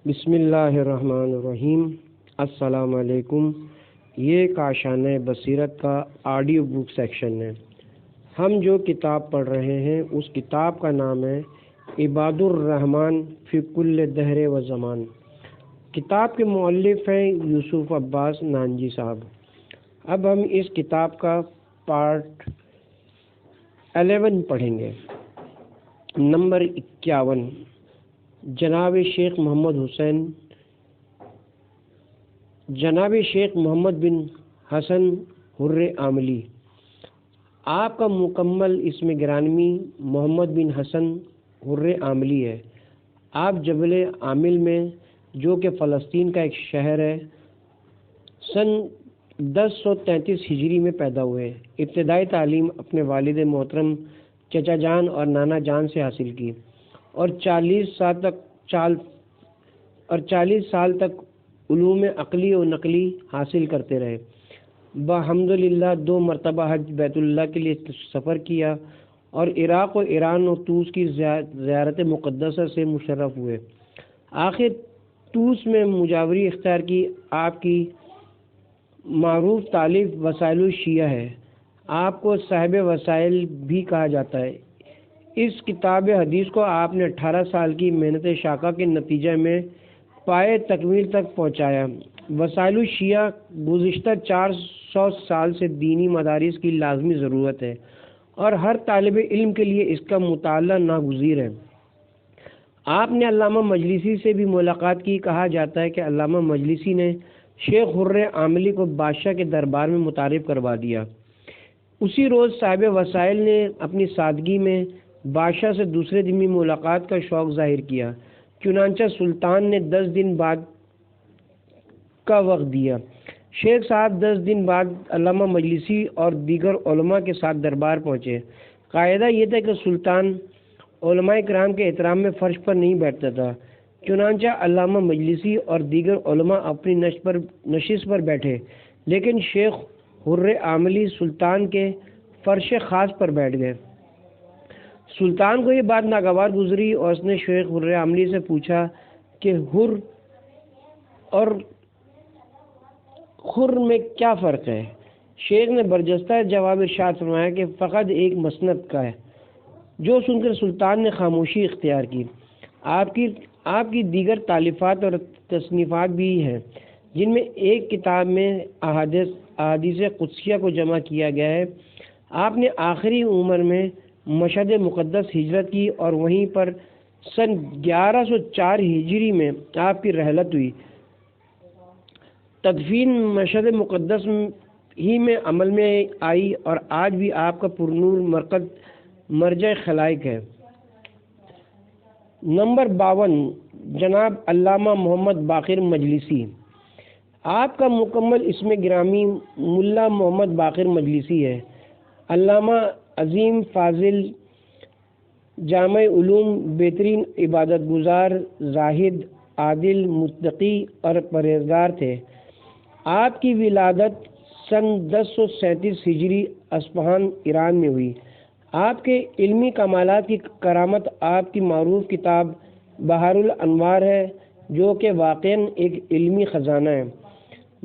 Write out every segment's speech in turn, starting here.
بسم اللہ الرحمن الرحیم۔ السلام علیکم۔ یہ کاشانِ بصیرت کا آڈیو بک سیکشن ہے۔ ہم جو کتاب پڑھ رہے ہیں اس کتاب کا نام ہے عباد الرحمن فی کل دہر و زمان۔ کتاب کے مؤلف ہیں یوسف عباس نانجی صاحب۔ اب ہم اس کتاب کا پارٹ 11 پڑھیں گے۔ نمبر 51، جناب شیخ محمد بن حسن حر عاملی۔ آپ کا مکمل اسم گرامی محمد بن حسن حر عاملی ہے۔ آپ جبل عامل میں، جو کہ فلسطین کا ایک شہر ہے، سن 1033 ہجری میں پیدا ہوئے۔ ابتدائی تعلیم اپنے والد محترم، چچا جان اور نانا جان سے حاصل کی اور 40 سال تک علوم عقلی و نقلی حاصل کرتے رہے۔ بحمدللہ 2 مرتبہ حج بیت اللہ کے لیے سفر کیا اور عراق و ایران و طوس کی زیارت مقدسہ سے مشرف ہوئے۔ آخر طوس میں مجاوری اختیار کی۔ آپ کی معروف تالیف وسائل الشیعہ ہے۔ آپ کو صاحب وسائل بھی کہا جاتا ہے۔ اس کتاب حدیث کو آپ نے 18 سال کی محنت شاقہ کے نتیجے میں پائے تکمیل تک پہنچایا۔ وسائل الشیعہ گزشتہ 400 سال سے دینی مدارس کی لازمی ضرورت ہے اور ہر طالب علم کے لیے اس کا مطالعہ ناگزیر ہے۔ آپ نے علامہ مجلسی سے بھی ملاقات کی۔ کہا جاتا ہے کہ علامہ مجلسی نے شیخ حر عاملی کو بادشاہ کے دربار میں متعارف کروا دیا۔ اسی روز صاحب وسائل نے اپنی سادگی میں بادشاہ سے دوسرے دن بھی ملاقات کا شوق ظاہر کیا، چنانچہ سلطان نے 10 دن بعد کا وقت دیا۔ شیخ صاحب 10 دن بعد علامہ مجلسی اور دیگر علماء کے ساتھ دربار پہنچے۔ قاعدہ یہ تھا کہ سلطان علماء کرام کے احترام میں فرش پر نہیں بیٹھتا تھا، چنانچہ علامہ مجلسی اور دیگر علماء اپنی نشست پر بیٹھے، لیکن شیخ حر عاملی سلطان کے فرش خاص پر بیٹھ گئے۔ سلطان کو یہ بات ناگوار گزری اور اس نے شیخ حر عاملی سے پوچھا کہ حر اور خر میں کیا فرق ہے؟ شیخ نے برجستہ جواب ارشاد فرمایا کہ فقط ایک مسند کا ہے، جو سن کر سلطان نے خاموشی اختیار کی۔ آپ کی دیگر تالیفات اور تصنیفات بھی ہیں، جن میں ایک کتاب میں احادیث قدسیہ کو جمع کیا گیا ہے۔ آپ نے آخری عمر میں مشہد مقدس ہجرت کی اور وہیں پر سن 1104 ہجری میں آپ کی رحلت ہوئی۔ تدفین مشہد مقدس ہی میں عمل میں آئی اور آج بھی آپ کا پرنور مرجع خلائق ہے۔ نمبر 52، جناب علامہ محمد باقر مجلسی۔ آپ کا مکمل اسم گرامی ملا محمد باقر مجلسی ہے۔ علامہ عظیم، فاضل، جامع علوم، بہترین عبادت گزار، زاہد، عادل، متقی اور پرہیزگار تھے۔ آپ کی ولادت سن 1037 ہجری اصفہان، ایران میں ہوئی۔ آپ کے علمی کمالات کی کرامت آپ کی معروف کتاب بحار الانوار ہے، جو کہ واقعاً ایک علمی خزانہ ہے،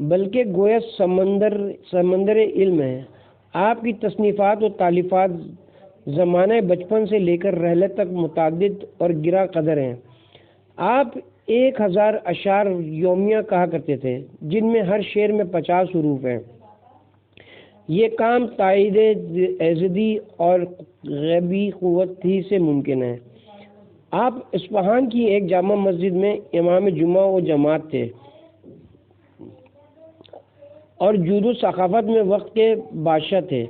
بلکہ گویا سمندر علم ہے۔ آپ کی تصنیفات و تالیفات زمانہ بچپن سے لے کر رحلت تک متعدد اور گراں قدر ہیں۔ آپ 1000 اشعار یومیہ کہا کرتے تھے، جن میں ہر شعر میں 50 حروف ہیں۔ یہ کام تائید ایزدی اور غیبی قوت ہی سے ممکن ہے۔ آپ اصفہان کی ایک جامع مسجد میں امام جمعہ و جماعت تھے اور جود و ثقافت میں وقت کے بادشاہ تھے۔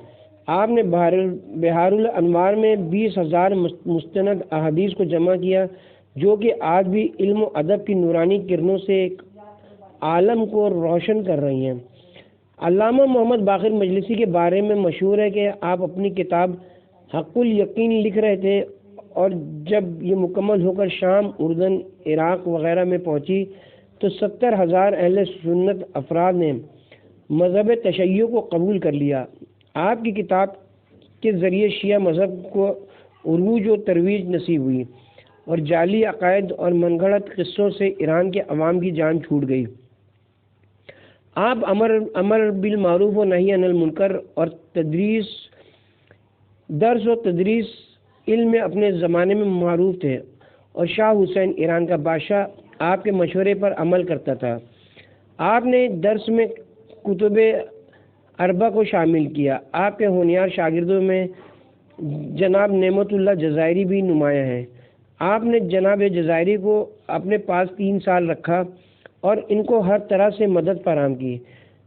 آپ نے بحار الانوار میں 20,000 مستند احادیث کو جمع کیا، جو کہ آج بھی علم و ادب کی نورانی کرنوں سے ایک عالم کو روشن کر رہی ہیں۔ علامہ محمد باقر مجلسی کے بارے میں مشہور ہے کہ آپ اپنی کتاب حق الیقین لکھ رہے تھے اور جب یہ مکمل ہو کر شام، اردن، عراق وغیرہ میں پہنچی تو 70,000 اہل سنت افراد نے مذہب تشیع کو قبول کر لیا۔ آپ کی کتاب کے ذریعے شیعہ مذہب کو عروج و ترویج نصیب ہوئی۔ اور جعلی عقائد اور من گھڑت قصوں سے ایران کے عوام کی جان چھوٹ گئی۔ آپ امر بالمعروف و نہی عن المنکر اور درس و تدریس علم میں اپنے زمانے میں معروف تھے، اور شاہ حسین ایران کا بادشاہ آپ کے مشورے پر عمل کرتا تھا۔ آپ نے درس میں کتب اربع کو شامل کیا۔ آپ کے ہونہار شاگردوں میں جناب نعمت اللہ جزائری بھی نمایاں ہیں۔ آپ نے جناب جزائری کو اپنے پاس 3 سال رکھا اور ان کو ہر طرح سے مدد فراہم کی۔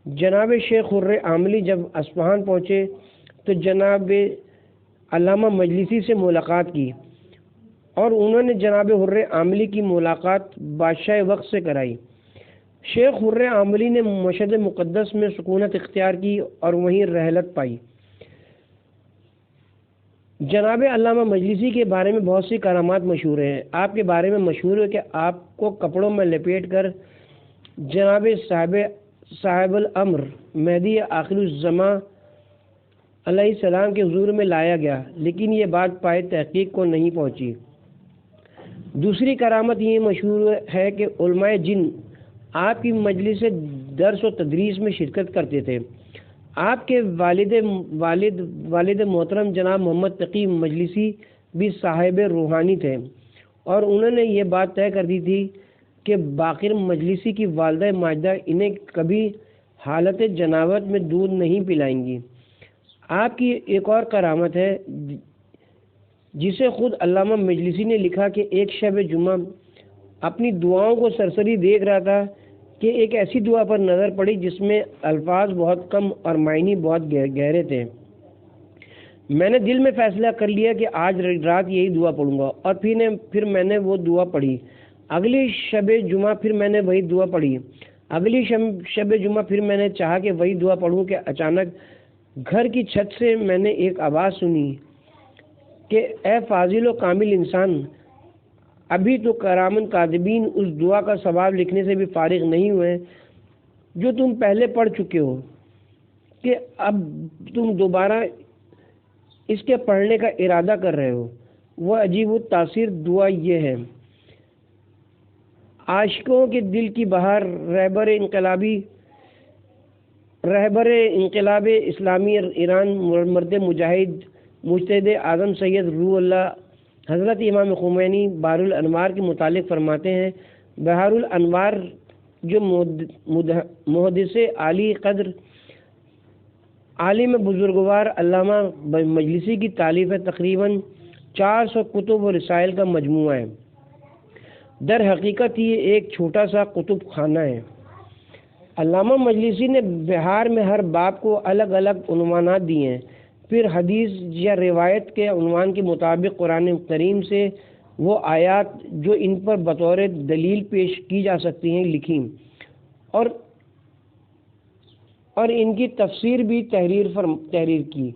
جناب شیخ خرِ عاملی جب اصفہان پہنچے تو جناب علامہ مجلسی سے ملاقات کی، اور انہوں نے جناب خرِ عاملی کی ملاقات بادشاہ وقت سے کرائی۔ شیخ خرِ عاملی نے مشہد مقدس میں سکونت اختیار کی اور وہیں رحلت پائی۔ جناب علامہ مجلسی کے بارے میں بہت سی کرامات مشہور ہیں۔ آپ کے بارے میں مشہور ہے کہ آپ کو کپڑوں میں لپیٹ کر جناب صاحب الامر مہدی آخر الزماں علیہ السلام کے حضور میں لایا گیا، لیکن یہ بات پائے تحقیق کو نہیں پہنچی۔ دوسری کرامت یہ مشہور ہے کہ علماء جن آپ کی مجلس درس و تدریس میں شرکت کرتے تھے۔ آپ کے والد محترم جناب محمد تقی مجلسی بھی صاحب روحانی تھے، اور انہوں نے یہ بات طے کر دی تھی کہ باقر مجلسی کی والدہ ماجدہ انہیں کبھی حالت جنابت میں دودھ نہیں پلائیں گی۔ آپ کی ایک اور کرامت ہے جسے خود علامہ مجلسی نے لکھا کہ ایک شب جمعہ اپنی دعاؤں کو سرسری دیکھ رہا تھا کہ ایک ایسی دعا پر نظر پڑی جس میں الفاظ بہت کم اور معنی بہت گہرے تھے۔ میں نے دل میں فیصلہ کر لیا کہ آج رات یہی دعا پڑھوں گا، اور پھر میں نے وہ دعا پڑھی۔ اگلی شب جمعہ پھر میں نے وہی دعا پڑھی۔ اگلی شب جمعہ پھر میں نے چاہا کہ وہی دعا پڑھوں کہ اچانک گھر کی چھت سے میں نے ایک آواز سنی کہ اے فاضل و کامل انسان، ابھی تو کرامن کاتبین اس دعا کا ثواب لکھنے سے بھی فارغ نہیں ہوئے جو تم پہلے پڑھ چکے ہو، کہ اب تم دوبارہ اس کے پڑھنے کا ارادہ کر رہے ہو۔ وہ عجیب التاثیر دعا یہ ہے: عاشقوں کے دل کی بہار، رہبر انقلاب اسلامی ایران، مرد مجاہد، مجتہد اعظم سید روح اللہ حضرت امام خمینی بحر الانوار کے متعلق فرماتے ہیں: بحر الانوار جو محدث عالی قدر عالم بزرگوار علامہ مجلسی کی تالیف ہے، تقریباً 400 کتب و رسائل کا مجموعہ ہے۔ در حقیقت یہ ایک چھوٹا سا کتب خانہ ہے۔ علامہ مجلسی نے بہار میں ہر باب کو الگ الگ عنوانات دیے ہیں، پھر حدیث یا روایت کے عنوان کے مطابق قرآن کریم سے وہ آیات جو ان پر بطور دلیل پیش کی جا سکتی ہیں لکھیں، اور ان کی تفسیر بھی تحریر کی۔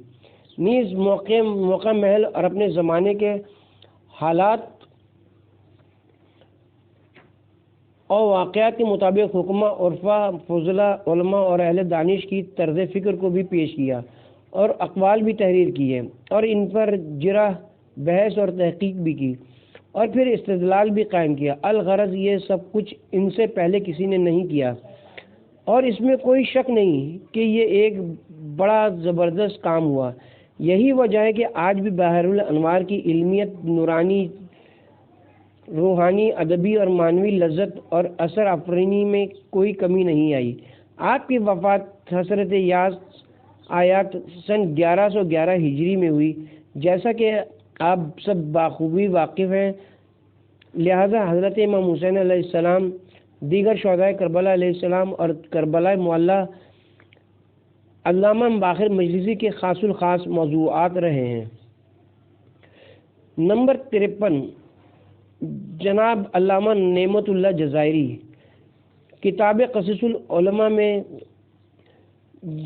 نیز موقع محل اور اپنے زمانے کے حالات اور واقعات کے مطابق حکمہ، عرفا، فضلہ، علماء اور اہل دانش کی طرز فکر کو بھی پیش کیا، اور اقوال بھی تحریر کیے، اور ان پر جرح، بحث اور تحقیق بھی کی، اور پھر استدلال بھی قائم کیا۔ الغرض یہ سب کچھ ان سے پہلے کسی نے نہیں کیا، اور اس میں کوئی شک نہیں کہ یہ ایک بڑا زبردست کام ہوا۔ یہی وجہ ہے کہ آج بھی بحر الانوار کی علمیت، نورانی، روحانی، ادبی اور معنوی لذت اور اثر آفرینی میں کوئی کمی نہیں آئی۔ آپ کی وفات حضرت یاس آیات سن 1111 ہجری میں ہوئی، جیسا کہ آپ سب بخوبی واقف ہیں۔ لہذا حضرت امام حسین علیہ السلام، دیگر شہدائے کربلا علیہ السلام اور کربلا معلیٰ علامہ باقر مجلسی کے خاص الخاص موضوعات رہے ہیں۔ نمبر 53، جناب علامہ نعمت اللہ جزائری، کتاب قصص العلماء میں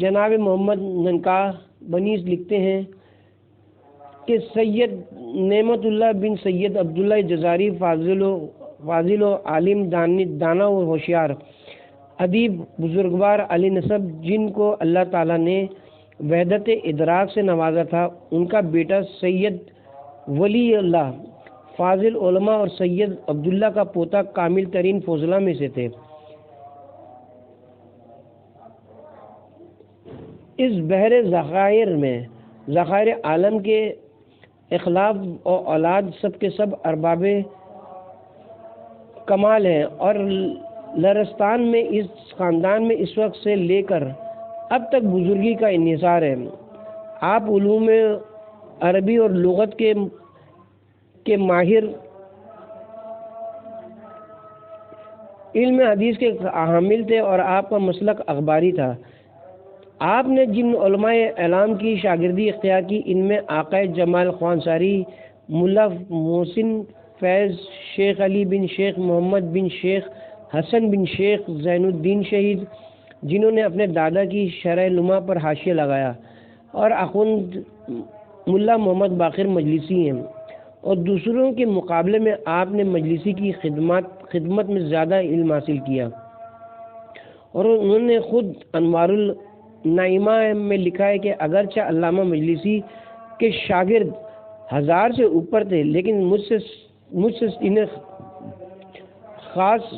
جناب محمد ننکا بنیز لکھتے ہیں کہ سید نعمت اللہ بن سید عبداللہ جزائری فاضل و عالم، دانا و ہوشیار، ادیب، بزرگوار، علی نسب، جن کو اللہ تعالیٰ نے وحدت ادراک سے نوازا تھا، ان کا بیٹا سید ولی اللہ فاضل علماء اور سید عبداللہ کا پوتا کامل ترین فضلاء میں سے تھے۔ اس بحر ذخائر عالم کے اخلاق اور اولاد سب کے سب ارباب کمال ہیں، اور لرستان میں اس خاندان میں اس وقت سے لے کر اب تک بزرگی کا انحصار ہے۔ آپ علوم عربی اور لغت کے ماہر، علم حدیث کے حامل تھے، اور آپ کا مسلک اخباری تھا۔ آپ نے جن علماء اعلام کی شاگردی اختیار کی، ان میں آقا جمال خوانصاری، ملا محسن فیض، شیخ علی بن شیخ محمد بن شیخ حسن بن شیخ زین الدین شہید، جنہوں نے اپنے دادا کی شرح نما پر حاشیہ لگایا، اور اخوند ملا محمد باقر مجلسی ہیں، اور دوسروں کے مقابلے میں آپ نے مجلسی کی خدمت میں زیادہ علم حاصل کیا، اور انہوں نے خود انوار النعیمہ میں لکھا ہے کہ اگرچہ علامہ مجلسی کے شاگرد 1000 سے اوپر تھے، لیکن مجھ سے انہیں خاص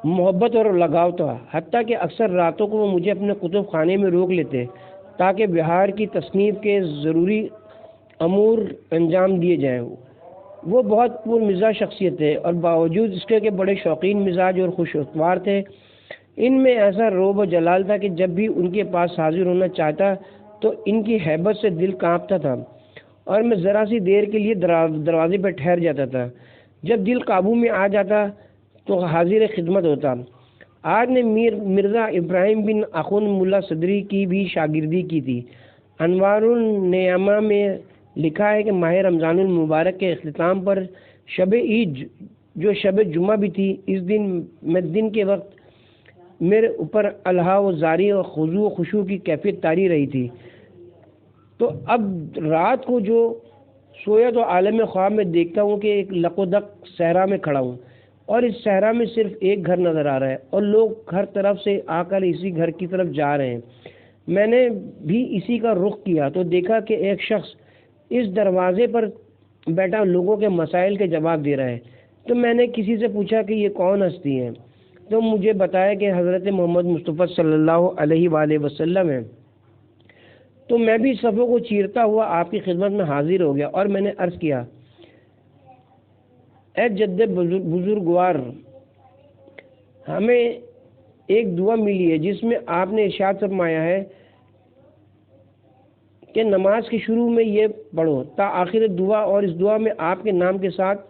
محبت اور لگاؤ تھا، حتیٰ کہ اکثر راتوں کو وہ مجھے اپنے کتب خانے میں روک لیتے تاکہ بہار کی تصنیف کے ضروری امور انجام دیے جائیں۔ وہ بہت پر مزاج شخصیت تھے، اور باوجود اس کے بڑے شوقین مزاج اور خوش اخبار تھے۔ ان میں ایسا روب و جلال تھا کہ جب بھی ان کے پاس حاضر ہونا چاہتا تو ان کی ہیبت سے دل کانپتا تھا، اور میں ذرا سی دیر کے لیے دروازے پر ٹھہر جاتا تھا۔ جب دل قابو میں آ جاتا تو حاضر خدمت ہوتا۔ آج نے مرزا ابراہیم بن اخوند ملا صدری کی بھی شاگردی کی تھی۔ انوار النعیمہ میں لکھا ہے کہ ماہ رمضان المبارک کے اختتام پر شب عید، جو شب جمعہ بھی تھی، اس دن میں دن کے وقت میرے اوپر الہا و زاری اور خضوع و خشوع کی کیفیت طاری رہی تھی، تو اب رات کو جو سویا تو عالم خواب میں دیکھتا ہوں کہ ایک لق و دق صحرا میں کھڑا ہوں، اور اس صحرا میں صرف ایک گھر نظر آ رہا ہے، اور لوگ ہر طرف سے آ کر اسی گھر کی طرف جا رہے ہیں۔ میں نے بھی اسی کا رخ کیا تو دیکھا کہ ایک شخص اس دروازے پر بیٹھا لوگوں کے مسائل کے جواب دے رہا ہے۔ تو میں نے کسی سے پوچھا کہ یہ کون ہستی ہے، تو مجھے بتایا کہ حضرت محمد مصطفیٰ صلی اللہ علیہ وآلہ وسلم ہے۔ تو میں بھی صفوں کو چیرتا ہوا آپ کی خدمت میں حاضر ہو گیا، اور میں نے عرض کیا، اے جد بزرگوار، ہمیں ایک دعا ملی ہے جس میں آپ نے ارشاد فرمایا ہے کہ نماز کے شروع میں یہ پڑھو تا آخر دعا، اور اس دعا میں آپ کے نام کے ساتھ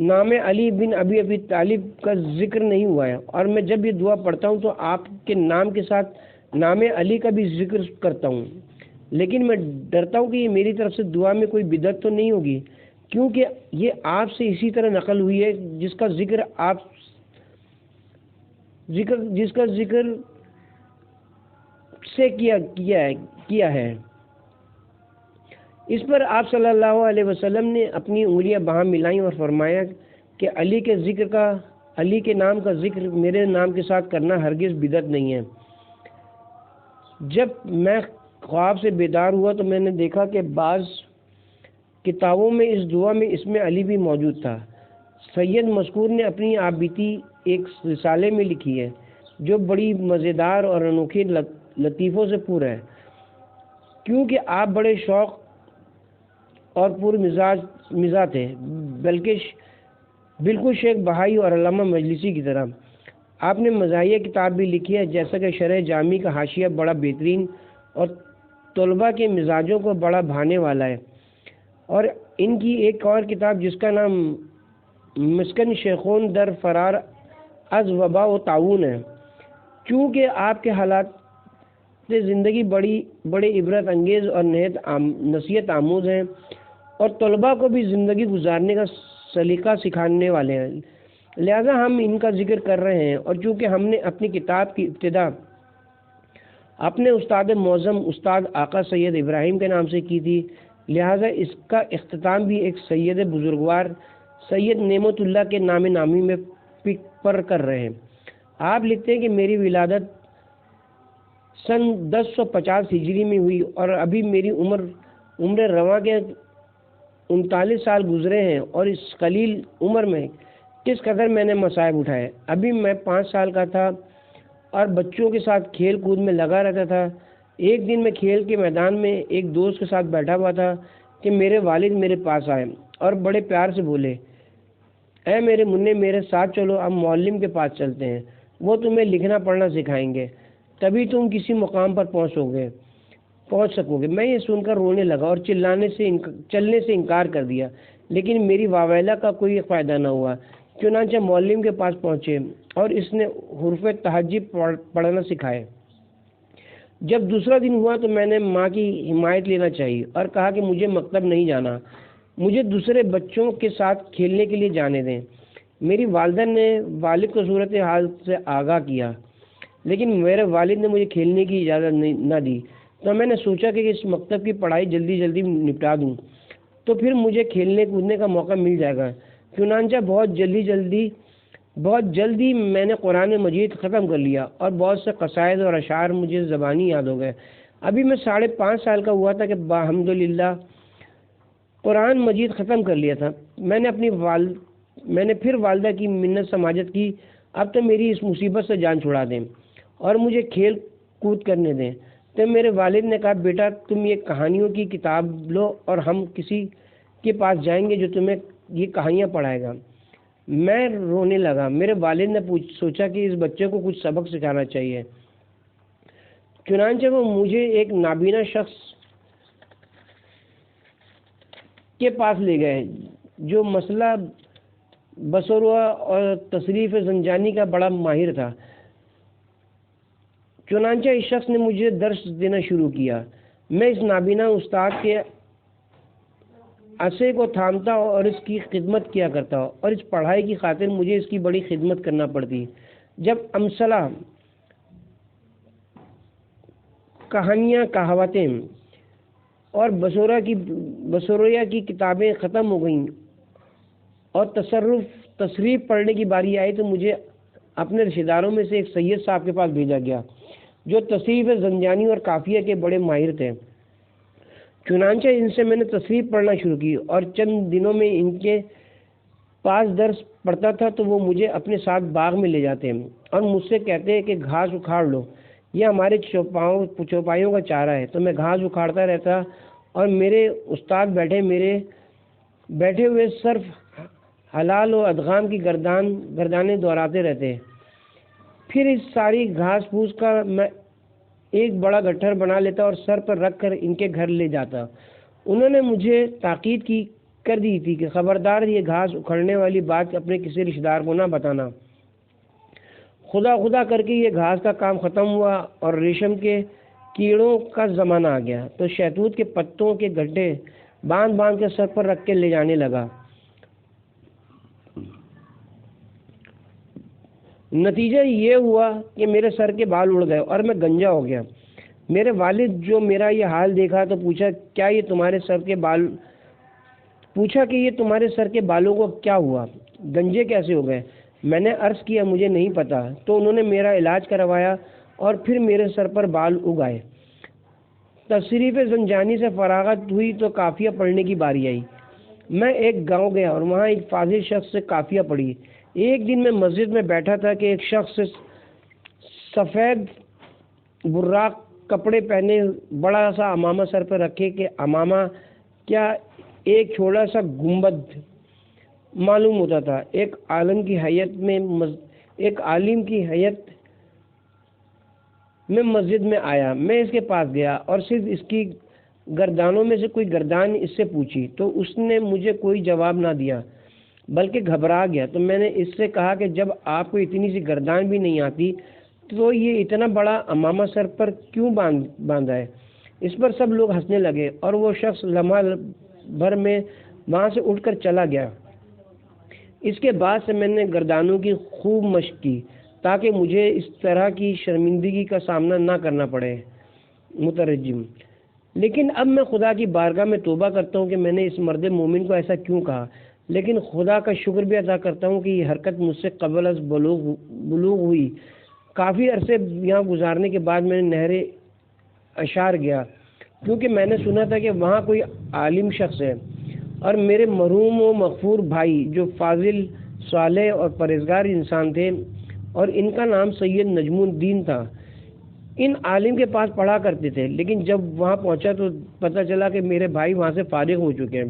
نام علی بن ابی طالب کا ذکر نہیں ہوا ہے، اور میں جب یہ دعا پڑھتا ہوں تو آپ کے نام کے ساتھ نام علی کا بھی ذکر کرتا ہوں، لیکن میں ڈرتا ہوں کہ یہ میری طرف سے دعا میں کوئی بدعت تو نہیں ہوگی، کیونکہ یہ آپ سے اسی طرح نقل ہوئی ہے جس کا ذکر سے کیا ہے۔ اس پر آپ صلی اللہ علیہ وسلم نے اپنی انگلیاں باہم ملائیں اور فرمایا کہ علی کے نام کا ذکر میرے نام کے ساتھ کرنا ہرگز بدعت نہیں ہے۔ جب میں خواب سے بیدار ہوا تو میں نے دیکھا کہ بعض کتابوں میں اس دعا میں اسم علی بھی موجود تھا۔ سید مذکور نے اپنی آپ بیتی ایک رسالے میں لکھی ہے جو بڑی مزیدار اور انوکھے لطیفوں سے پورا ہے، کیونکہ آپ بڑے شوق اور پر مزاج تھے، بالکل شیخ بہائی اور علامہ مجلسی کی طرح۔ آپ نے مزاحیہ کتاب بھی لکھی ہے، جیسا کہ شرح جامی کا حاشیہ بڑا بہترین اور طلباء کے مزاجوں کو بڑا بھانے والا ہے، اور ان کی ایک اور کتاب جس کا نام مسکن شیخون در فرار از وبا و تعاون ہے۔ چونکہ آپ کے حالات زندگی بڑے عبرت انگیز اور نصیحت آموز ہیں، اور طلباء کو بھی زندگی گزارنے کا سلیقہ سکھانے والے ہیں، لہذا ہم ان کا ذکر کر رہے ہیں۔ اور چونکہ ہم نے اپنی کتاب کی ابتدا اپنے استاد معظم استاد آقا سید ابراہیم کے نام سے کی تھی، لہذا اس کا اختتام بھی ایک سید بزرگوار سید نعمت اللہ کے نام نامی میں پر کر رہے ہیں۔ آپ لکھتے ہیں کہ میری ولادت سن 1050 ہجری میں ہوئی، اور ابھی میری عمر رواں کے 39 سال گزرے ہیں اور اس قلیل عمر میں کس قدر میں نے مصائب اٹھائے۔ ابھی میں 5 سال کا تھا اور بچوں کے ساتھ کھیل کود میں لگا رہتا تھا۔ ایک دن میں کھیل کے میدان میں ایک دوست کے ساتھ بیٹھا ہوا تھا کہ میرے والد میرے پاس آئے اور بڑے پیار سے بولے، اے میرے منع، میرے ساتھ چلو، ہم معلم کے پاس چلتے ہیں، وہ تمہیں لکھنا پڑھنا سکھائیں گے، تبھی تم کسی مقام پر پہنچ سکو گے۔ میں یہ سن کر رونے لگا اور چلنے سے انکار کر دیا، لیکن میری واویلا کا کوئی فائدہ نہ ہوا۔ چنانچہ معلم کے پاس پہنچے اور اس نے حروف تہجد پڑھنا سکھائے۔ جب دوسرا دن ہوا تو میں نے ماں کی حمایت لینا چاہی اور کہا کہ مجھے مکتب نہیں جانا، مجھے دوسرے بچوں کے ساتھ کھیلنے کے لیے جانے دیں۔ میری والدہ نے والد کو صورتحال سے آگاہ کیا، لیکن میرے والد نے مجھے کھیلنے کی اجازت نہ دی، تو میں نے سوچا کہ اس مکتب کی پڑھائی جلدی نپٹا دوں تو پھر مجھے کھیلنے کودنے کا موقع مل جائے گا۔ چنانچہ بہت جلدی میں نے قرآن مجید ختم کر لیا اور بہت سے قصائد اور اشعار مجھے زبانی یاد ہو گئے۔ ابھی میں 5.5 سال کا ہوا تھا کہ الحمدللہ قرآن مجید ختم کر لیا تھا۔ میں نے پھر والدہ کی منت سماجت کی، اب تو میری اس مصیبت سے جان چھڑا دیں اور مجھے کھیل کود کرنے دیں۔ تو میرے والد نے کہا، بیٹا تم یہ کہانیوں کی کتاب لو اور ہم کسی کے پاس جائیں گے جو تمہیں یہ کہانیاں پڑھائے گا۔ میں رونے لگا۔ میرے والد نے سوچا کہ اس بچے کو کچھ سبق سکھانا چاہیے، چنانچہ وہ مجھے ایک نابینا شخص کے پاس لے گئے جو مسئلہ بصرہ اور تصریف زنجانی کا بڑا ماہر تھا۔ چنانچہ اس شخص نے مجھے درس دینا شروع کیا۔ میں اس نابینا استاد کے عصے کو تھامتا اور اس کی خدمت کیا کرتا، اور اس پڑھائی کی خاطر مجھے اس کی بڑی خدمت کرنا پڑتی۔ جب امثلہ، کہانیاں، کہاوتیں اور بصوریہ کی کتابیں ختم ہو گئیں اور تصریف پڑھنے کی باری آئی تو مجھے اپنے رشتہ داروں میں سے ایک سید صاحب کے پاس بھیجا گیا جو تصریف زنجانی اور قافیہ کے بڑے ماہر تھے۔ چنانچہ ان سے میں نے تصریف پڑھنا شروع کی اور چند دنوں میں ان کے پاس درس پڑھتا تھا تو وہ مجھے اپنے ساتھ باغ میں لے جاتے اور مجھ سے کہتے کہ گھاس اکھاڑ لو، یہ ہمارے چوپایوں کا چارہ ہے۔ تو میں گھاس اکھاڑتا رہتا اور میرے استاد بیٹھے ہوئے صرف حلال و ادغام کی گردانیں دہراتے رہتے۔ پھر اس ساری گھاس پھوس کا میں ایک بڑا گٹھر بنا لیتا اور سر پر رکھ کر ان کے گھر لے جاتا۔ انہوں نے مجھے تاکید کر دی تھی کہ خبردار یہ گھاس اکھڑنے والی بات اپنے کسی رشتہ دار کو نہ بتانا۔ خدا کر کے یہ گھاس کا کام ختم ہوا اور ریشم کے کیڑوں کا زمانہ آ گیا تو شہتوت کے پتوں کے گڈھے باندھ کے سر پر رکھ کے لے جانے لگا۔ نتیجہ یہ ہوا کہ میرے سر کے بال اڑ گئے اور میں گنجا ہو گیا۔ میرے والد جو میرا یہ حال دیکھا تو پوچھا کہ یہ تمہارے سر کے بالوں کو کیا ہوا، گنجے کیسے ہو گئے؟ میں نے عرض کیا مجھے نہیں پتا، تو انہوں نے میرا علاج کروایا اور پھر میرے سر پر بال اگائے۔ تصریف زنجانی سے فراغت ہوئی تو قافیہ پڑھنے کی باری آئی۔ میں ایک گاؤں گیا اور وہاں ایک فاضل شخص سے قافیہ پڑھی۔ ایک دن میں مسجد میں بیٹھا تھا کہ ایک شخص سفید براق کپڑے پہنے بڑا سا امامہ سر پر رکھے کہ امامہ کیا ایک چھوٹا سا گنبد معلوم ہوتا تھا، ایک عالم کی حیت میں مسجد میں آیا۔ میں اس کے پاس گیا اور صرف اس کی گردانوں میں سے کوئی گردان اس سے پوچھی تو اس نے مجھے کوئی جواب نہ دیا بلکہ گھبرا گیا۔ تو میں نے اس سے کہا کہ جب آپ کو اتنی سی گردان بھی نہیں آتی تو یہ اتنا بڑا امامہ سر پر کیوں باندھا ہے؟ اس پر سب لوگ ہنسنے لگے اور وہ شخص لمحہ بھر میں وہاں سے اٹھ کر چلا گیا۔ اس کے بعد سے میں نے گردانوں کی خوب مشق کی تاکہ مجھے اس طرح کی شرمندگی کا سامنا نہ کرنا پڑے۔ مترجم: لیکن اب میں خدا کی بارگاہ میں توبہ کرتا ہوں کہ میں نے اس مرد مومن کو ایسا کیوں کہا، لیکن خدا کا شکر بھی ادا کرتا ہوں کہ یہ حرکت مجھ سے قبل از بلوغ ہوئی۔ کافی عرصے یہاں گزارنے کے بعد میں نہر اشار گیا کیونکہ میں نے سنا تھا کہ وہاں کوئی عالم شخص ہے اور میرے مرحوم و مغفور بھائی جو فاضل، صالح اور پرہیزگار انسان تھے، اور ان کا نام سید نجم الدین تھا، ان عالم کے پاس پڑھا کرتے تھے، لیکن جب وہاں پہنچا تو پتہ چلا کہ میرے بھائی وہاں سے فارغ ہو چکے ہیں۔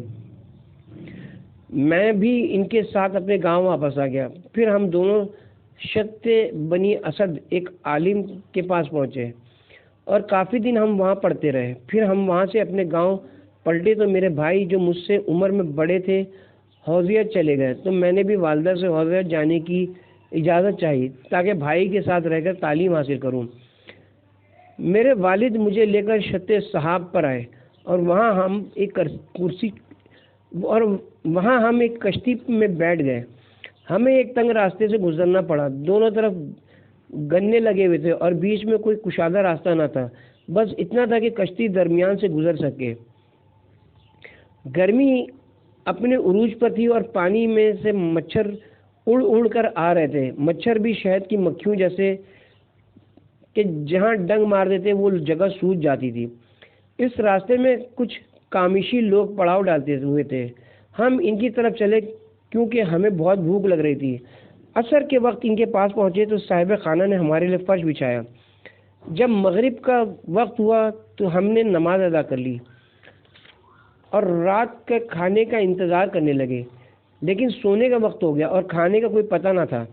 میں بھی ان کے ساتھ اپنے گاؤں واپس آ گیا۔ پھر ہم دونوں شت بنی اسد ایک عالم کے پاس پہنچے اور کافی دن ہم وہاں پڑھتے رہے۔ پھر ہم وہاں سے اپنے گاؤں پلٹے تو میرے بھائی جو مجھ سے عمر میں بڑے تھے حوضیہ چلے گئے، تو میں نے بھی والدہ سے حوضیہ جانے کی اجازت چاہی تاکہ بھائی کے ساتھ رہ کر تعلیم حاصل کروں۔ میرے والد مجھے لے کر شت صحاب پر آئے اور وہاں ہم ایک کشتی میں بیٹھ گئے۔ ہمیں ایک تنگ راستے سے گزرنا پڑا، دونوں طرف گنے لگے ہوئے تھے اور بیچ میں کوئی کشادہ راستہ نہ تھا، بس اتنا تھا کہ کشتی درمیان سے گزر سکے۔ گرمی اپنے عروج پر تھی اور پانی میں سے مچھر اڑ اڑ کر آ رہے تھے، مچھر بھی شہد کی مکھیوں جیسے کہ جہاں ڈنگ مار دیتے وہ جگہ سوج جاتی تھی۔ اس راستے میں کچھ کامشی لوگ پڑاؤ ڈالتے ہوئے تھے، ہم ان کی طرف چلے کیونکہ ہمیں بہت بھوک لگ رہی تھی۔ عصر کے وقت ان کے پاس پہنچے تو صاحب خانہ نے ہمارے لیے فرش بچھایا۔ جب مغرب کا وقت ہوا تو ہم نے نماز ادا کر لی اور رات کے کھانے کا انتظار کرنے لگے، لیکن سونے کا وقت ہو گیا اور کھانے کا کوئی پتہ نہ تھا۔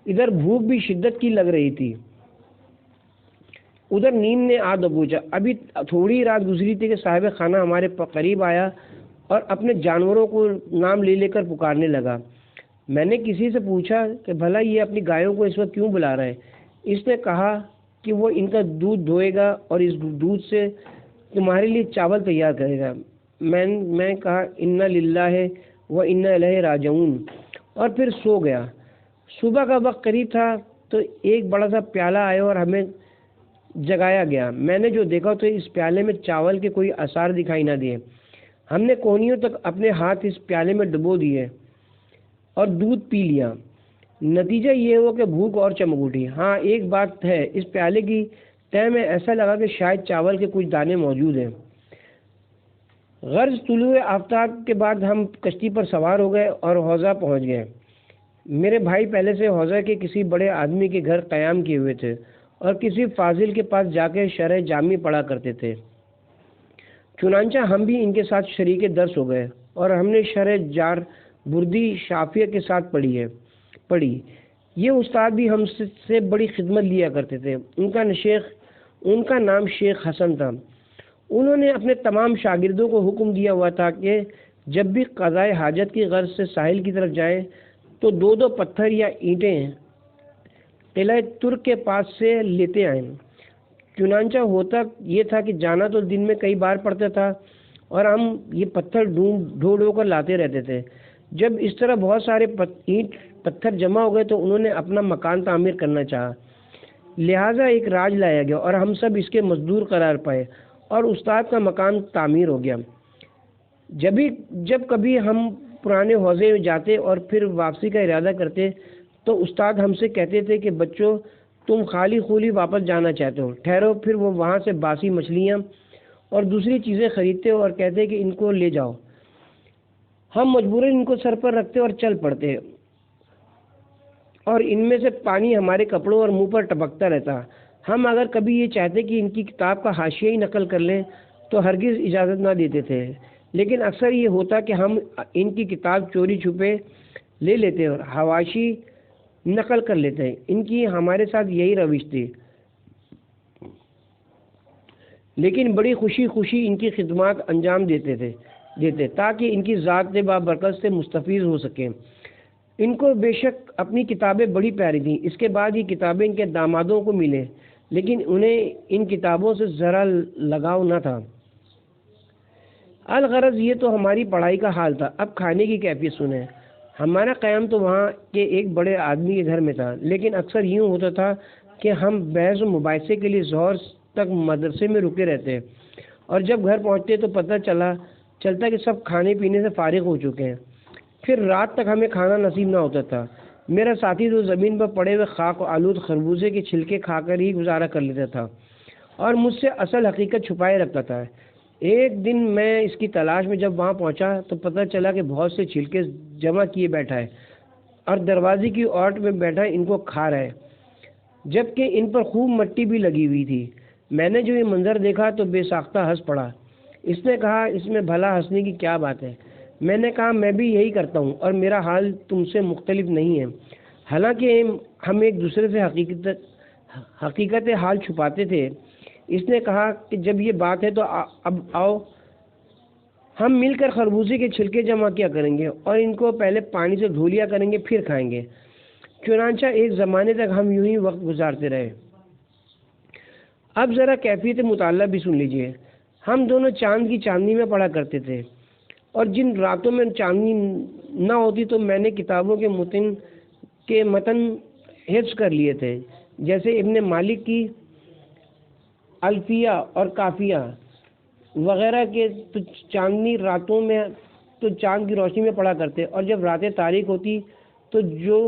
ادھر بھوک بھی شدت کی لگ رہی تھی، ادھر نیند نے آ دبوچا۔ ابھی تھوڑی رات گزری تھی کہ صاحب خانہ ہمارے قریب آیا اور اپنے جانوروں کو نام لے لے کر پکارنے لگا۔ میں نے کسی سے پوچھا کہ بھلا یہ اپنی گایوں کو اس وقت کیوں بلا رہا ہے؟ اس نے کہا کہ وہ ان کا دودھ دھوئے گا اور اس دودھ سے تمہارے لیے چاول تیار کرے گا۔ میں کہا انا للہ و انا الیہ راجعون، اور پھر سو گیا۔ صبح کا وقت قریب تھا تو ایک بڑا سا پیالہ آیا اور ہمیں جگایا گیا۔ میں نے جو دیکھا تو اس پیالے میں چاول کے کوئی آثار دکھائی نہ دیے۔ ہم نے کونیوں تک اپنے ہاتھ اس پیالے میں ڈبو دیے اور دودھ پی لیا۔ نتیجہ یہ ہوا کہ بھوک اور چمک اٹھی۔ ہاں ایک بات ہے، اس پیالے کی تہ میں ایسا لگا کہ شاید چاول کے کچھ دانے موجود ہیں۔ غرض طلوع آفتاب کے بعد ہم کشتی پر سوار ہو گئے اور حوضہ پہنچ گئے۔ میرے بھائی پہلے سے حوضہ کے کسی بڑے آدمی کے گھر قیام کیے ہوئے تھے اور کسی فاضل کے پاس جا کے شرح جامی پڑھا کرتے تھے، چنانچہ ہم بھی ان کے ساتھ شریک درس ہو گئے اور ہم نے شرح جار بردی شافیہ کے ساتھ پڑھی۔ یہ استاد بھی ہم سے بڑی خدمت لیا کرتے تھے۔ ان کا نام شیخ حسن تھا۔ انہوں نے اپنے تمام شاگردوں کو حکم دیا ہوا تھا کہ جب بھی قضائے حاجت کی غرض سے ساحل کی طرف جائیں تو دو پتھر یا اینٹیں قلعہ ترک کے پاس سے لیتے آئیں۔ چنانچہ ہوتا یہ تھا کہ جانا تو دن میں کئی بار پڑتا تھا اور ہم یہ پتھر ڈھو کر لاتے رہتے تھے۔ جب اس طرح بہت سارے اینٹ پتھر جمع ہو گئے تو انہوں نے اپنا مکان تعمیر کرنا چاہا، لہٰذا ایک راج لایا گیا اور ہم سب اس کے مزدور قرار پائے اور استاد کا مکان تعمیر ہو گیا۔ جب کبھی ہم پرانے حوضے میں جاتے اور پھر واپسی کا ارادہ کرتے تو استاد ہم سے کہتے تھے کہ بچوں تم خالی خولی واپس جانا چاہتے ہو، ٹھہرو۔ پھر وہ وہاں سے باسی مچھلیاں اور دوسری چیزیں خریدتے اور کہتے کہ ان کو لے جاؤ۔ ہم مجبوراً ان کو سر پر رکھتے اور چل پڑتے اور ان میں سے پانی ہمارے کپڑوں اور منہ پر ٹپکتا رہتا۔ ہم اگر کبھی یہ چاہتے کہ ان کی کتاب کا حاشیہ ہی نقل کر لیں تو ہرگز اجازت نہ دیتے تھے، لیکن اکثر یہ ہوتا کہ ہم ان کی کتاب چوری چھپے لے لیتے اور حواشی نقل کر لیتے۔ ان کی ہمارے ساتھ یہی روش تھی، لیکن بڑی خوشی ان کی خدمات انجام دیتے تاکہ ان کی ذات بابرکت سے مستفیض ہو سکیں۔ ان کو بے شک اپنی کتابیں بڑی پیاری تھیں۔ اس کے بعد یہ کتابیں ان کے دامادوں کو ملیں، لیکن انہیں ان کتابوں سے ذرا لگاؤ نہ تھا۔ الغرض یہ تو ہماری پڑھائی کا حال تھا۔ اب کھانے کی کیفیت سنیں۔ ہمارا قیام تو وہاں کے ایک بڑے آدمی کے گھر میں تھا، لیکن اکثر یوں ہوتا تھا کہ ہم بحث و مباحثے کے لیے ظہر تک مدرسے میں رکے رہتے اور جب گھر پہنچتے تو پتہ چلتا کہ سب کھانے پینے سے فارغ ہو چکے ہیں۔ پھر رات تک ہمیں کھانا نصیب نہ ہوتا تھا۔ میرا ساتھی تو زمین پر پڑے ہوئے خاک و آلود خربوزے کے چھلکے کھا کر ہی گزارا کر لیتا تھا اور مجھ سے اصل حقیقت چھپائے رکھتا تھا۔ ایک دن میں اس کی تلاش میں جب وہاں پہنچا تو پتہ چلا کہ بہت سے چھلکے جمع کیے بیٹھا ہے اور دروازے کی اوٹ میں بیٹھا ان کو کھا رہا ہے، جبکہ ان پر خوب مٹی بھی لگی ہوئی تھی۔ میں نے جو یہ منظر دیکھا تو بے ساختہ ہنس پڑا۔ اس نے کہا اس میں بھلا ہنسنے کی کیا بات ہے؟ میں نے کہا میں بھی یہی کرتا ہوں اور میرا حال تم سے مختلف نہیں ہے، حالانکہ ہم ایک دوسرے سے حقیقت حال چھپاتے تھے۔ اس نے کہا کہ جب یہ بات ہے تو اب آؤ ہم مل کر خربوزے کے چھلکے جمع کیا کریں گے اور ان کو پہلے پانی سے دھو لیا کریں گے، پھر کھائیں گے۔ چنانچہ ایک زمانے تک ہم یوں ہی وقت گزارتے رہے۔ اب ذرا کیفیت مطالعہ بھی سن لیجئے۔ ہم دونوں چاند کی چاندنی میں پڑھا کرتے تھے، اور جن راتوں میں چاندنی نہ ہوتی تو میں نے کتابوں کے متن حفظ کر لیے تھے، جیسے ابن مالک کی الفیہ اور کافیہ وغیرہ کے۔ تو چاندنی راتوں میں تو چاند کی روشنی میں پڑھا کرتے، اور جب راتیں تاریک ہوتی تو جو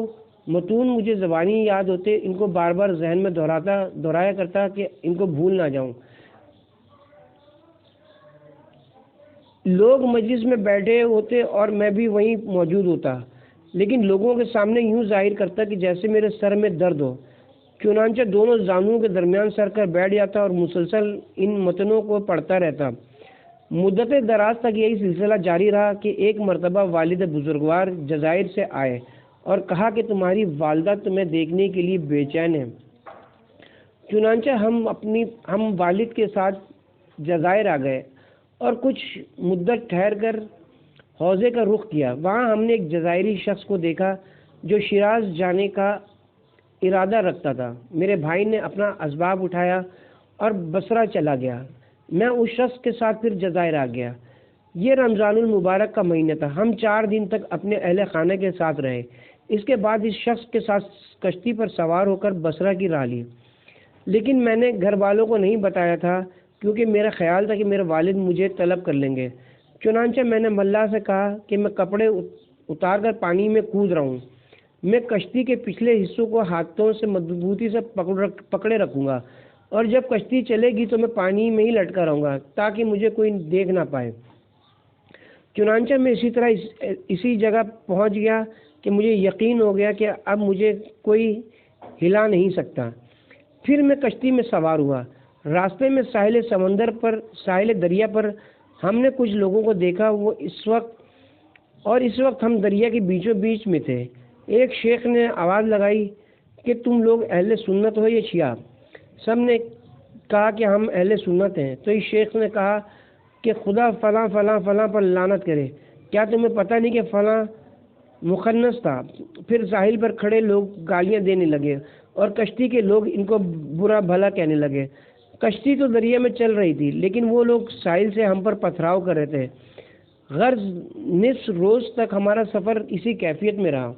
متون مجھے زبانی یاد ہوتے ان کو بار بار ذہن میں دہرایا کرتا کہ ان کو بھول نہ جاؤں۔ لوگ مجلس میں بیٹھے ہوتے اور میں بھی وہیں موجود ہوتا، لیکن لوگوں کے سامنے یوں ظاہر کرتا کہ جیسے میرے سر میں درد ہو۔ چنانچہ دونوں زانوؤں کے درمیان سر کر بیٹھ جاتا اور مسلسل ان متنوں کو پڑھتا رہتا۔ مدت دراز تک یہی سلسلہ جاری رہا کہ ایک مرتبہ والد بزرگوار جزائر سے آئے اور کہا کہ تمہاری والدہ تمہیں دیکھنے کے لیے بے چین ہے۔ چنانچہ ہم والد کے ساتھ جزائر آ گئے اور کچھ مدت ٹھہر کر حوضے کا رخ کیا۔ وہاں ہم نے ایک جزائری شخص کو دیکھا جو شیراز جانے کا ارادہ رکھتا تھا۔ میرے بھائی نے اپنا اسباب اٹھایا اور بصرہ چلا گیا۔ میں اس شخص کے ساتھ پھر جزائر آ گیا۔ یہ رمضان المبارک کا مہینہ تھا۔ ہم 4 دن تک اپنے اہل خانہ کے ساتھ رہے۔ اس کے بعد اس شخص کے ساتھ کشتی پر سوار ہو کر بصرہ کی راہ لی، لیکن میں نے گھر والوں کو نہیں بتایا تھا کیونکہ میرا خیال تھا کہ میرے والد مجھے طلب کر لیں گے۔ چنانچہ میں نے ملا سے کہا کہ میں کپڑے اتار کر پانی میں کود رہا ہوں۔ میں کشتی کے پچھلے حصوں کو ہاتھوں سے مضبوطی سے پکڑے رکھوں گا، اور جب کشتی چلے گی تو میں پانی میں ہی لٹکا رہوں گا تاکہ مجھے کوئی دیکھ نہ پائے۔ چنانچہ میں اسی جگہ پہنچ گیا کہ مجھے یقین ہو گیا کہ اب مجھے کوئی ہلا نہیں سکتا۔ پھر میں کشتی میں سوار ہوا۔ راستے میں ساحل دریا پر ہم نے کچھ لوگوں کو دیکھا۔ اس وقت ہم دریا کے بیچوں بیچ میں تھے۔ ایک شیخ نے آواز لگائی کہ تم لوگ اہل سنت ہو یا شیعہ؟ سب نے کہا کہ ہم اہل سنت ہیں۔ تو اس شیخ نے کہا کہ خدا فلاں فلاں فلاں پر لعنت کرے، کیا تمہیں پتہ نہیں کہ فلاں مخنث تھا؟ پھر ساحل پر کھڑے لوگ گالیاں دینے لگے اور کشتی کے لوگ ان کو برا بھلا کہنے لگے۔ کشتی تو دریا میں چل رہی تھی، لیکن وہ لوگ ساحل سے ہم پر پتھراؤ کر رہے تھے۔ غرض نصف روز تک ہمارا سفر اسی کیفیت میں رہا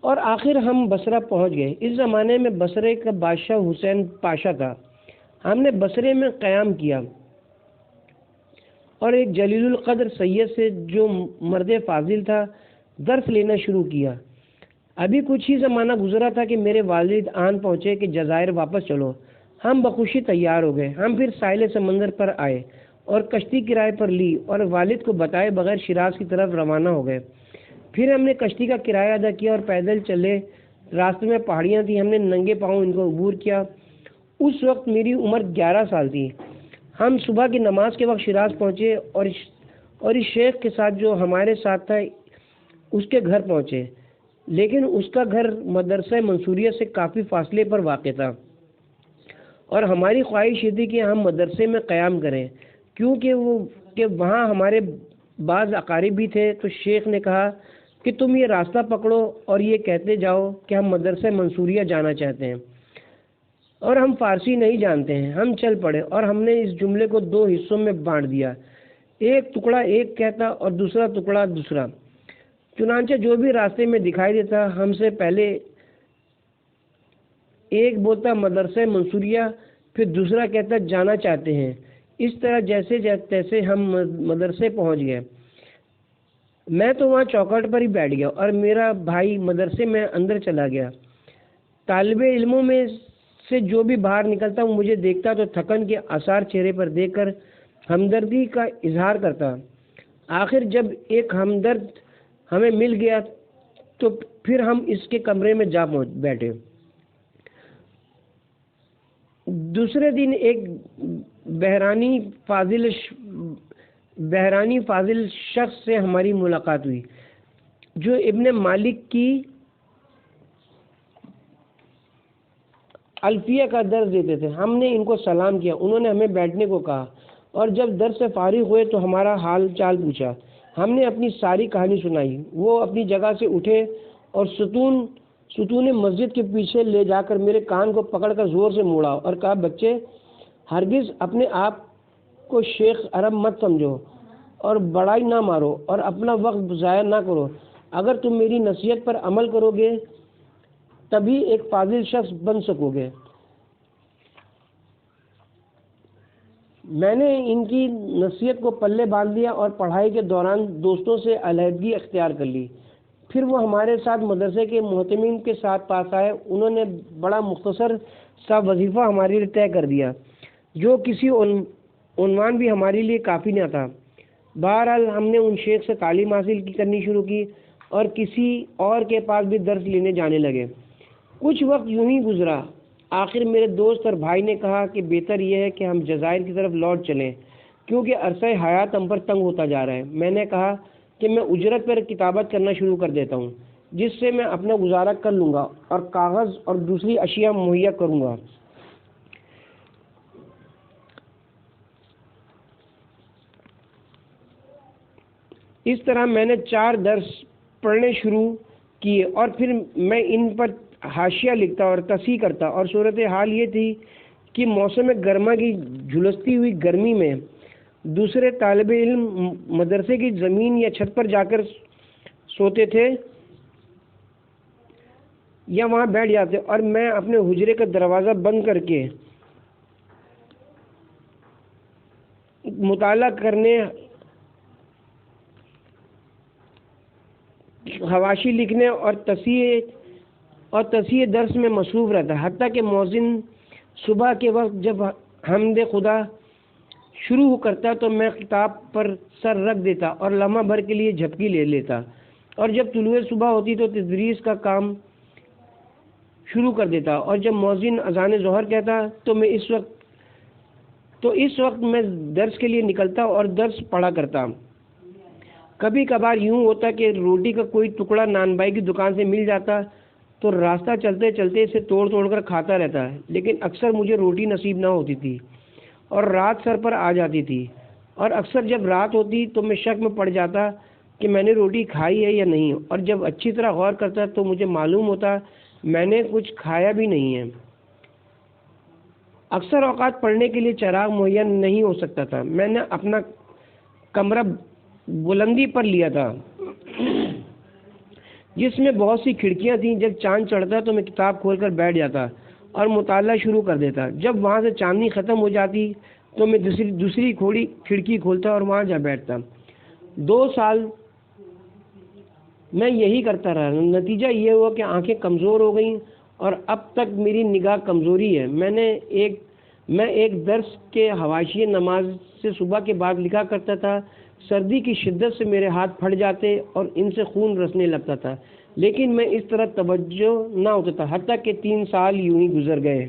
اور آخر ہم بصرہ پہنچ گئے۔ اس زمانے میں بصرے کا بادشاہ حسین پاشا تھا۔ ہم نے بصرے میں قیام کیا اور ایک جلیل القدر سید سے جو مرد فاضل تھا درس لینا شروع کیا۔ ابھی کچھ ہی زمانہ گزرا تھا کہ میرے والد آن پہنچے کہ جزائر واپس چلو۔ ہم بخوشی تیار ہو گئے۔ ہم پھر ساحل سمندر پر آئے اور کشتی کرائے پر لی اور والد کو بتائے بغیر شیراز کی طرف روانہ ہو گئے۔ پھر ہم نے کشتی کا کرایہ ادا کیا اور پیدل چلے۔ راستے میں پہاڑیاں تھیں، ہم نے ننگے پاؤں ان کو عبور کیا۔ اس وقت میری عمر 11 سال تھی۔ ہم صبح کی نماز کے وقت شیراز پہنچے اور اس شیخ کے ساتھ جو ہمارے ساتھ تھا اس کے گھر پہنچے، لیکن اس کا گھر مدرسہ منصوریہ سے کافی فاصلے پر واقع تھا اور ہماری خواہش یہ تھی کہ ہم مدرسے میں قیام کریں کیونکہ وہاں ہمارے بعض اقارب بھی تھے۔ تو شیخ نے کہا کہ تم یہ راستہ پکڑو اور یہ کہتے جاؤ کہ ہم مدرسہ منصوریہ جانا چاہتے ہیں اور ہم فارسی نہیں جانتے ہیں۔ ہم چل پڑے اور ہم نے اس جملے کو 2 حصوں میں بانٹ دیا، ایک ٹکڑا ایک کہتا اور دوسرا ٹکڑا دوسرا۔ چنانچہ جو بھی راستے میں دکھائی دیتا ہم سے پہلے ایک بولتا مدرسہ منصوریہ، پھر دوسرا کہتا جانا چاہتے ہیں۔ اس طرح جیسے تیسے ہم مدرسے پہنچ گئے۔ میں تو وہاں چوکھٹ پر ہی بیٹھ گیا اور میرا بھائی مدرسے میں اندر چلا گیا۔ طالب علموں میں سے جو بھی باہر نکلتا وہ مجھے دیکھتا تو تھکن کے آثار چہرے پر دیکھ کر ہمدردی کا اظہار کرتا۔ آخر جب ایک ہمدرد ہمیں مل گیا تو پھر ہم اس کے کمرے میں جا بیٹھے۔ دوسرے دن ایک بحرانی فاضل شخص سے ہماری ملاقات ہوئی جو ابن مالک کی الفیہ کا درس دیتے تھے۔ ہم نے ان کو سلام کیا، انہوں نے ہمیں بیٹھنے کو کہا اور جب درس سے فارغ ہوئے تو ہمارا حال چال پوچھا۔ ہم نے اپنی ساری کہانی سنائی۔ وہ اپنی جگہ سے اٹھے اور ستون مسجد کے پیچھے لے جا کر میرے کان کو پکڑ کر زور سے موڑا اور کہا، بچے، ہرگز اپنے آپ کو شیخ عرب مت سمجھو اور بڑائی نہ مارو اور اپنا وقت ضائع نہ کرو۔ اگر تم میری نصیحت پر عمل کرو گے تبھی ایک فاضل شخص بن سکو گے۔ میں نے ان کی نصیحت کو پلے باندھ لیا اور پڑھائی کے دوران دوستوں سے علیحدگی اختیار کر لی۔ پھر وہ ہمارے ساتھ مدرسے کے محتمین کے ساتھ پاس آئے۔ انہوں نے بڑا مختصر سا وظیفہ ہمارے لیے طے کر دیا جو کسی عنوان بھی ہمارے لیے کافی نہ تھا۔ بہرحال ہم نے ان شیخ سے تعلیم حاصل کرنی شروع کی اور کسی اور کے پاس بھی درس لینے جانے لگے۔ کچھ وقت یوں ہی گزرا۔ آخر میرے دوست اور بھائی نے کہا کہ بہتر یہ ہے کہ ہم جزائر کی طرف لوٹ چلیں کیونکہ عرصہ حیات ہم پر تنگ ہوتا جا رہا ہے۔ میں نے کہا کہ میں اجرت پر کتابت کرنا شروع کر دیتا ہوں جس سے میں اپنا گزارا کر لوں گا اور کاغذ اور دوسری اشیاء مہیا کروں گا۔ اس طرح میں نے 4 درس پڑھنے شروع کیے اور پھر میں ان پر حاشیہ لکھتا اور تصحیح کرتا، اور صورتحال یہ تھی کہ موسم گرما کی جھلستی ہوئی گرمی میں دوسرے طالب علم مدرسے کی زمین یا چھت پر جا کر سوتے تھے یا وہاں بیٹھ جاتے اور میں اپنے حجرے کا دروازہ بند کر کے مطالعہ کرنے، حواشی لکھنے اور تصحیح درس میں مصروف رہتا، حتیٰ کہ مؤذن صبح کے وقت جب حمد خدا شروع کرتا تو میں کتاب پر سر رکھ دیتا اور لمحہ بھر کے لیے جھپکی لے لیتا، اور جب طلوع صبح ہوتی تو تدریس کا کام شروع کر دیتا، اور جب مؤذن اذان ظہر کہتا تو اس وقت میں درس کے لیے نکلتا اور درس پڑھا کرتا۔ کبھی کبھار یوں ہوتا کہ روٹی کا کوئی ٹکڑا نان بھائی کی دکان سے مل جاتا تو راستہ چلتے چلتے اسے توڑ توڑ کر کھاتا رہتا، لیکن اکثر مجھے روٹی نصیب نہ ہوتی تھی اور رات سر پر آ جاتی تھی، اور اکثر جب رات ہوتی تو میں شک میں پڑ جاتا کہ میں نے روٹی کھائی ہے یا نہیں، اور جب اچھی طرح غور کرتا تو مجھے معلوم ہوتا میں نے کچھ کھایا بھی نہیں ہے۔ اکثر اوقات پڑھنے کے لیے چراغ مہیا نہیں ہو سکتا تھا۔ میں نے اپنا کمرہ بلندی پر لیا تھا جس میں بہت سی کھڑکیاں تھیں۔ جب چاند چڑھتا تو میں کتاب کھول کر بیٹھ جاتا اور مطالعہ شروع کر دیتا۔ جب وہاں سے چاندنی ختم ہو جاتی تو میں دوسری کھڑکی کھولتا اور وہاں جا بیٹھتا۔ 2 سال میں یہی کرتا رہا۔ نتیجہ یہ ہوا کہ آنکھیں کمزور ہو گئیں اور اب تک میری نگاہ کمزوری ہے۔ میں ایک درس کے حواشی نماز سے صبح کے بعد لکھا کرتا تھا۔ سردی کی شدت سے میرے ہاتھ پھٹ جاتے اور ان سے خون رسنے لگتا تھا، لیکن میں اس طرح توجہ نہ ہوتا تھا، حتیٰ کہ 3 سال یوں ہی گزر گئے۔